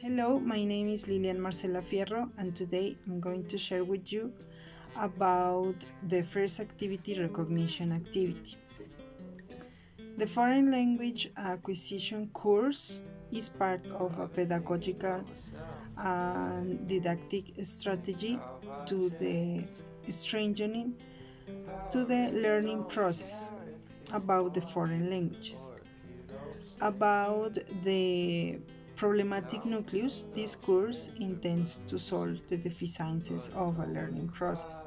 Hello, my name is Lilian Marcela Fierro, and today I'm going to share with you about the first activity recognition activity. The foreign language acquisition course is part of a pedagogical and didactic strategy to the strengthening to the learning process about the foreign languages. About the problematic nucleus, this course intends to solve the deficiencies of a learning process,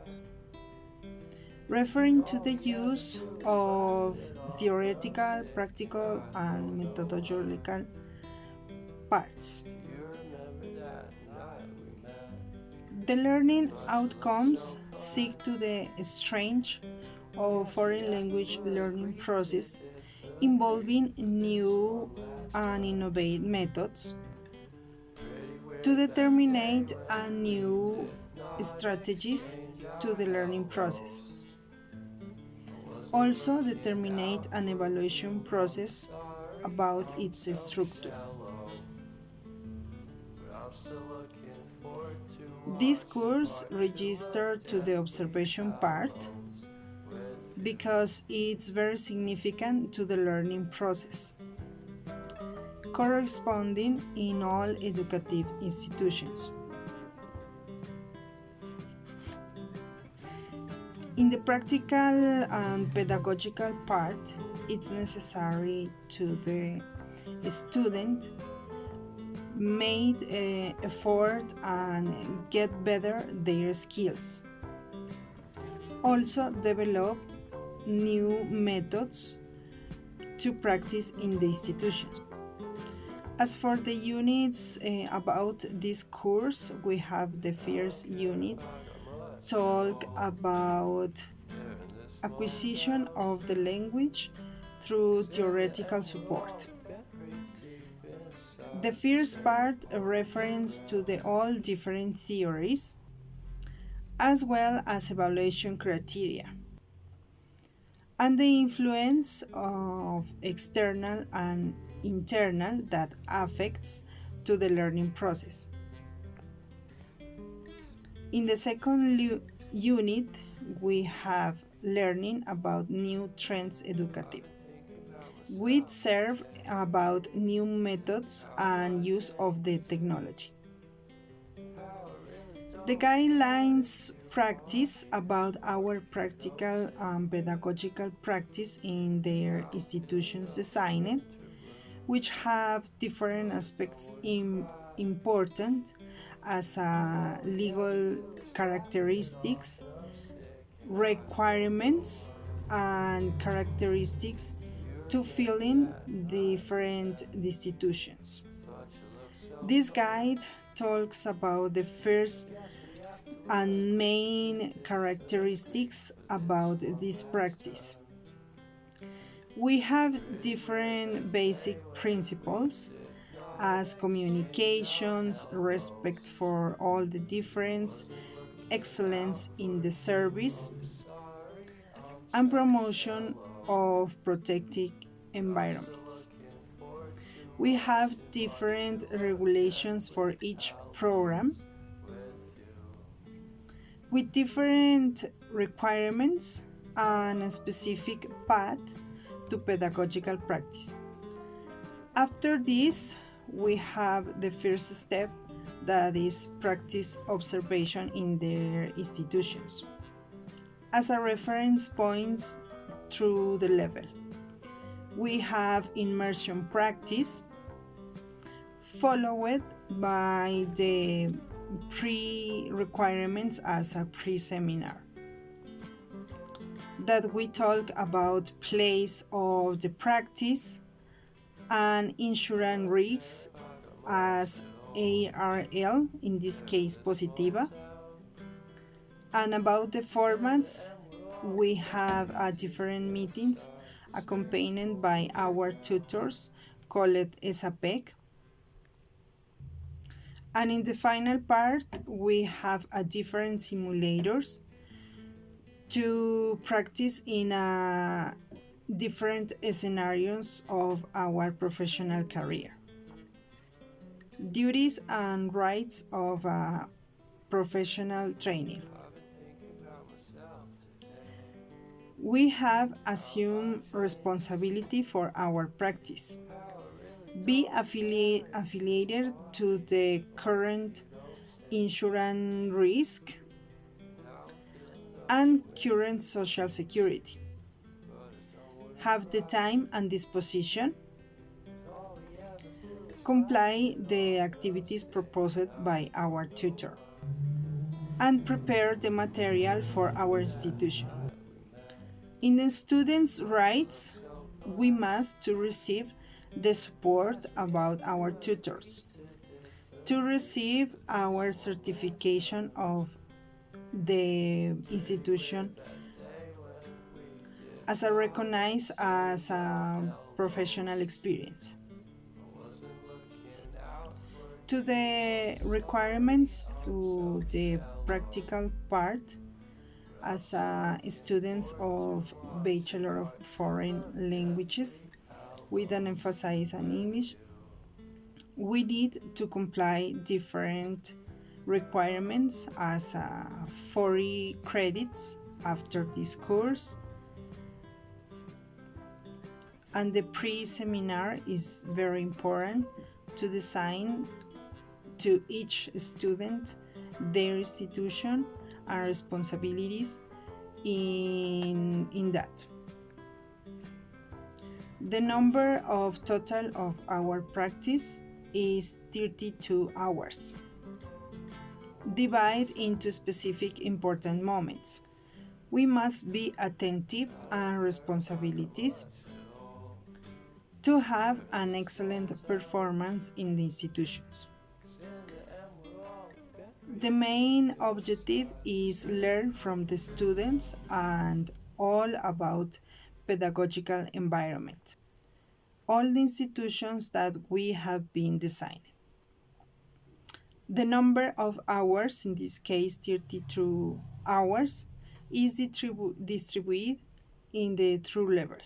referring to the use of theoretical, practical, and methodological parts. The learning outcomes seek to the exchange of foreign language learning process involving new and innovative methods to determine a new strategies to the learning process. Also determine an evaluation process about its structure. This course registered to the observation part because it's very significant to the learning process, corresponding in all educative institutions. In the practical and pedagogical part, it's necessary to the student made effort and get better their skills. Also develop new methods to practice in the institutions. As for the units about this course, we have the first unit talk about acquisition of the language through theoretical support. The first part a reference to the all different theories as well as evaluation criteria and the influence of external and internal that affects to the learning process. In the second unit, we have learning about new trends educative. We serve about new methods and use of the technology. The guidelines practice about our practical and pedagogical practice in their institutions designed, which have different aspects important as legal characteristics, requirements, and characteristics to fill in different institutions. This guide talks about the first and main characteristics about this practice. We have different basic principles as communications, respect for all the difference, excellence in the service, and promotion of protected environments. We have different regulations for each program with different requirements and a specific path to pedagogical practice. After this, we have the first step, that is practice observation in their institutions as a reference points through the level. We have immersion practice followed by the pre-requirements as a pre-seminar that we talk about place of the practice and insurance risks as ARL, in this case Positiva. And about the formats, we have different meetings accompanied by our tutors called ESAPEC. And in the final part, we have different simulators to practice in different scenarios of our professional career. Duties and rights of professional training. We have assumed responsibility for our practice. Be affiliated to the current insurance risk and current social security. Have the time and disposition. Comply the activities proposed by our tutor. And prepare the material for our institution. In the students' rights, we must to receive the support about our tutors, to receive our certification of the institution as a recognized as a professional experience. To the requirements to the practical part as students of Bachelor of Foreign Languages with an emphasis on English, we need to comply different requirements as 40 credits after this course, and the pre-seminar is very important to design to each student their institution and responsibilities in that. The number of total of our practice is 32 hours. Divide into specific important moments. We must be attentive and responsibilities to have an excellent performance in the institutions. The main objective is learn from the students and all about pedagogical environment. All the institutions that we have been designing. The number of hours, in this case 32 hours, is distributed in the true level.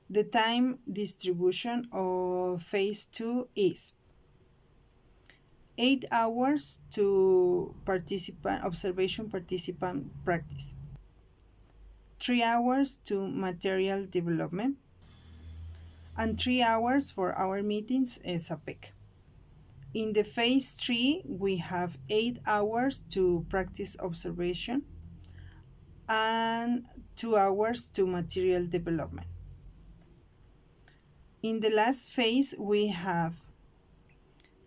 The time distribution of phase 2 is 8 hours to observation participant practice, 3 hours to material development, and 3 hours for our meetings as a PEC. In the phase 3, we have 8 hours to practice observation and 2 hours to material development. In the last phase, we have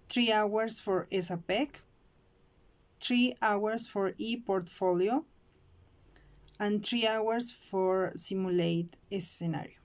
3 hours for ESAPEC, 3 hours for e-portfolio, and 3 hours for simulate a scenario.